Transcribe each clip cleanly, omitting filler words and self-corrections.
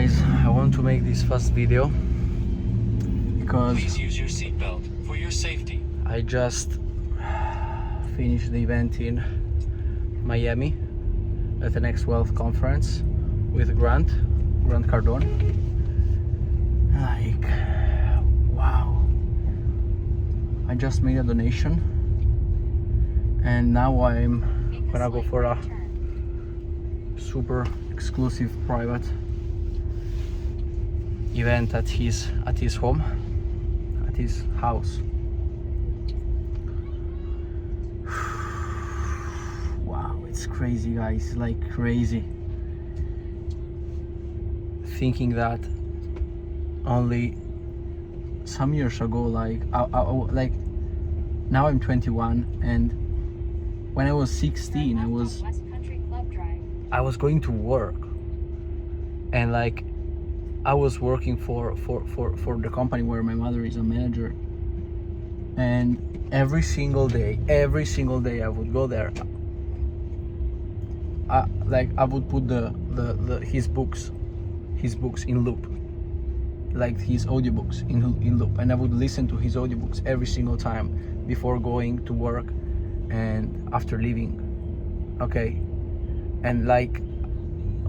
guys, I want to make this first video because Please use your seatbelt for your safety. I just finished the event in Miami at the Next Wealth conference with Grant Cardone. Like, wow, I just made a donation and now I'm gonna go for a super exclusive private event at his home, at his house. Wow, it's crazy, guys. It's like crazy thinking that only some years ago, like like now I'm 21, and when I was 16 I was going to work, and like I was working for the company where my mother is a manager, and every single day I would go there. I would put his books in loop, like his audiobooks in loop, and I would listen to his audiobooks every single time before going to work and after leaving. Okay, and like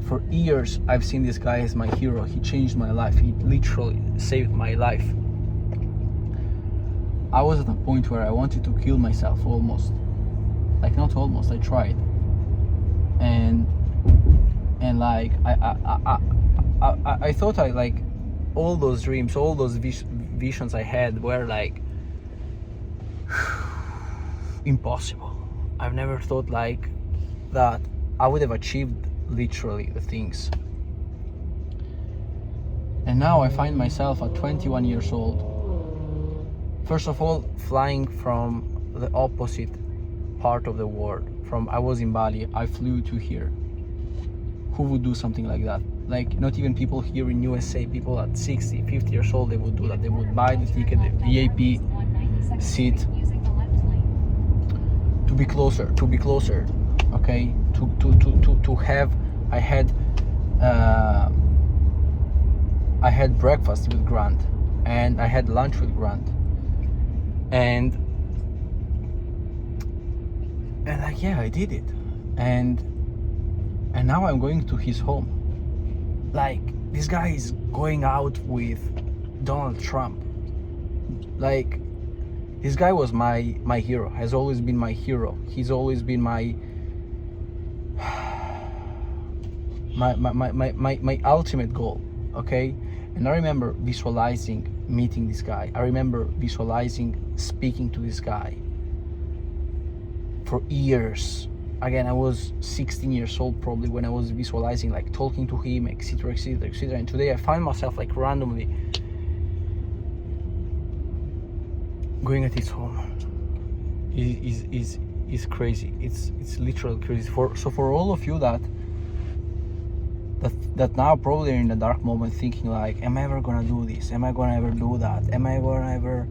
for years I've seen this guy as my hero. He changed my life. He literally saved my life. I was at a point where I wanted to kill myself, almost. Like, not almost, I tried. And like I thought I like all those dreams, all those visions I had were like impossible. I've never thought like that I would have achieved literally the things. And now I find myself at 21 years old, first of all flying from the opposite part of the world. I was in Bali, I flew to here. Who would do something like that? Like, not even people here in USA, people at 60, 50 years old, they would do that. They would buy the ticket, the VIP seat, to be closer, okay? To have, I had breakfast with Grant, and I had lunch with Grant, and like, yeah, I did it, and now I'm going to his home. Like, this guy is going out with Donald Trump. Like, this guy was my hero, has always been my hero. He's always been my ultimate goal, okay? And I remember visualizing meeting this guy. I remember visualizing speaking to this guy for years. Again, I was 16 years old probably when I was visualizing, like talking to him, etc, etc, etc. And today I find myself like randomly going at his home. Is crazy. It's literally crazy. For all of you that now probably are in a dark moment thinking like, am I ever gonna do this? Am I gonna ever do that? Am I gonna ever?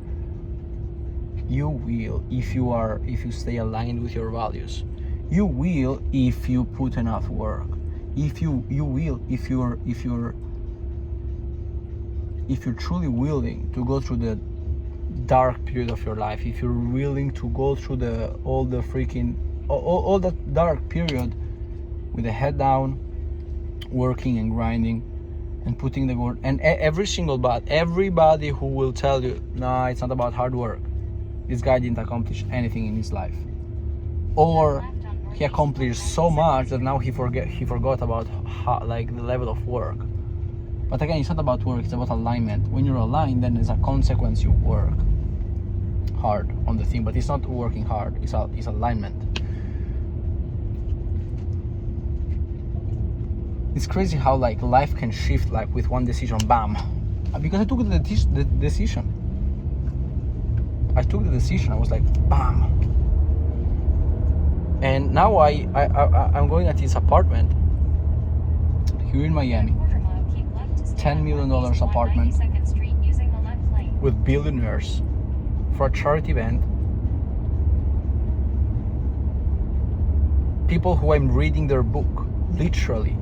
You will, if you stay aligned with your values. You will if you put enough work. You will if you're truly willing to go through the dark period of your life, if you're willing to go through all that dark period with the head down, working and grinding and putting the work. And everybody who will tell you, nah, it's not about hard work, this guy didn't accomplish anything in his life, or he accomplished so much that now he forgot about like the level of work. But again, it's not about work, it's about alignment. When you're aligned, then as a consequence you work hard on the thing, but it's not working hard, it's alignment. It's crazy how like life can shift like with one decision, bam. Because I took the decision. I was like, bam. And now I'm going at his apartment here in Miami. $10 million apartment with billionaires for a charity event. People who I'm reading their book, literally.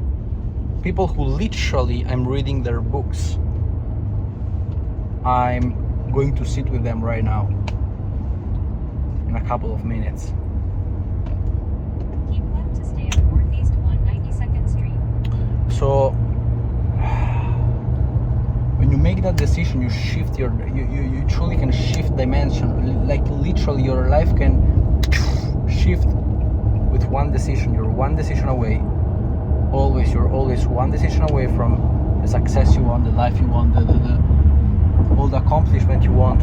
people who literally I'm reading their books. I'm going to sit with them right now in a couple of minutes. Keep left to stay on Northeast 192nd Street. So when you make that decision, you shift you truly can shift dimension. Like literally your life can shift with one decision. You're one decision away. You're always one decision away from the success you want, the life you want, all the accomplishment you want,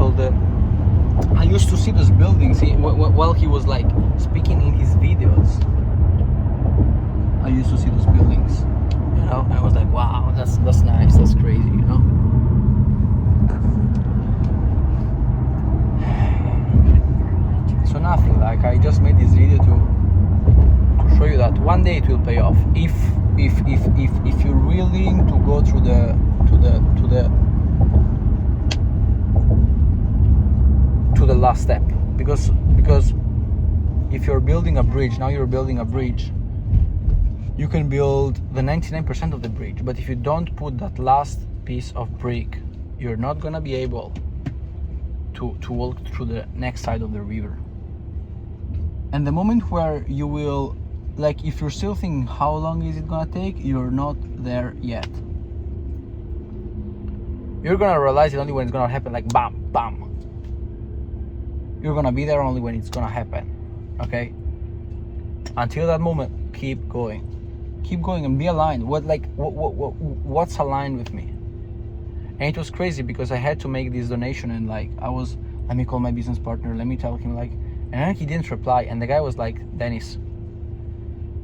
I used to see those buildings while he was like speaking in his videos. I used to see those buildings, you know. I was like, wow, that's nice, that's crazy, you know. So nothing, like I just made this video to show you that one day it will pay off if you're willing to go through the last step, because if you're building a bridge, now you're building a bridge, you can build the 99% of the bridge, but if you don't put that last piece of brick, you're not gonna be able to walk through the next side of the river. And the moment where you will, like, if you're still thinking how long is it gonna take, you're not there yet. You're gonna realize it only when it's gonna happen, like bam, bam. You're gonna be there only when it's gonna happen, okay? Until that moment, keep going and be aligned. What's aligned with me? And it was crazy because I had to make this donation, and like let me call my business partner, let me tell him, like, and then he didn't reply, and the guy was like, Denis,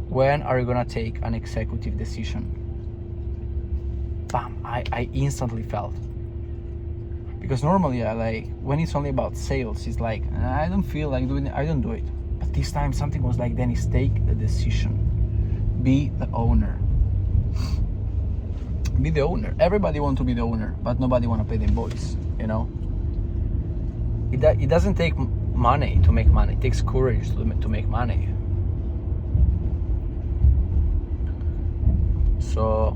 when are you gonna take an executive decision? Bam, I instantly felt. Because normally when it's only about sales, it's like, I don't feel like doing it, I don't do it. But this time something was like, Denis, take the decision. Be the owner. Be the owner. Everybody wants to be the owner, but nobody want to pay the invoice, you know? It doesn't take money to make money. It takes courage to make money. So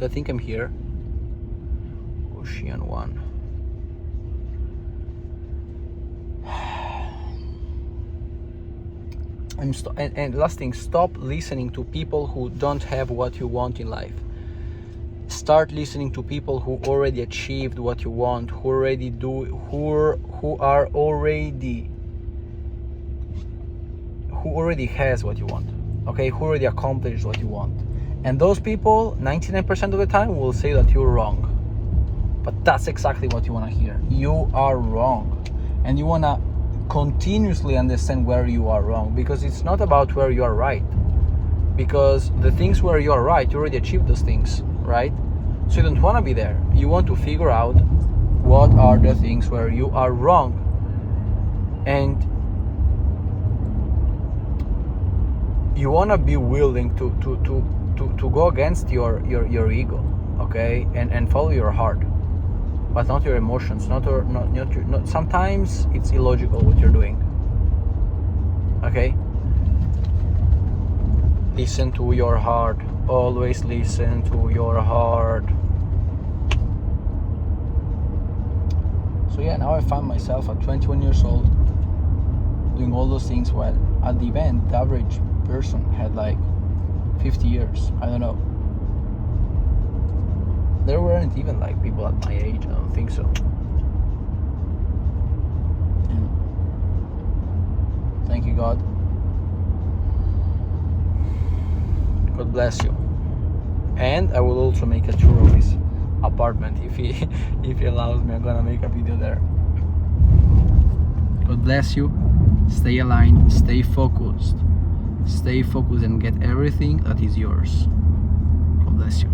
I think I'm here. Ocean 1. And last thing, stop listening to people who don't have what you want in life. Start listening to people who already achieved what you want, who already has what you want, okay, who already accomplished what you want. And those people 99% of the time will say that you're wrong, but that's exactly what you want to hear. You are wrong, and you want to continuously understand where you are wrong, because it's not about where you are right, because the things where you are right, you already achieved those things, right? So you don't want to be there. You want to figure out what are the things where you are wrong, and you want to be willing to go against your ego, okay, and follow your heart, but not your emotions. Not sometimes it's illogical what you're doing, okay? Listen to your heart. Always listen to your heart. So yeah, now I find myself at 21 years old doing all those things, while at the event the average person had like 50 years. I don't know. There weren't even like people at my age. I don't think so. And thank you, God. God bless you. And I will also make a tour of his apartment if he allows me. I'm gonna make a video there. God bless you. Stay aligned. Stay focused. Stay focused and get everything that is yours. God bless you.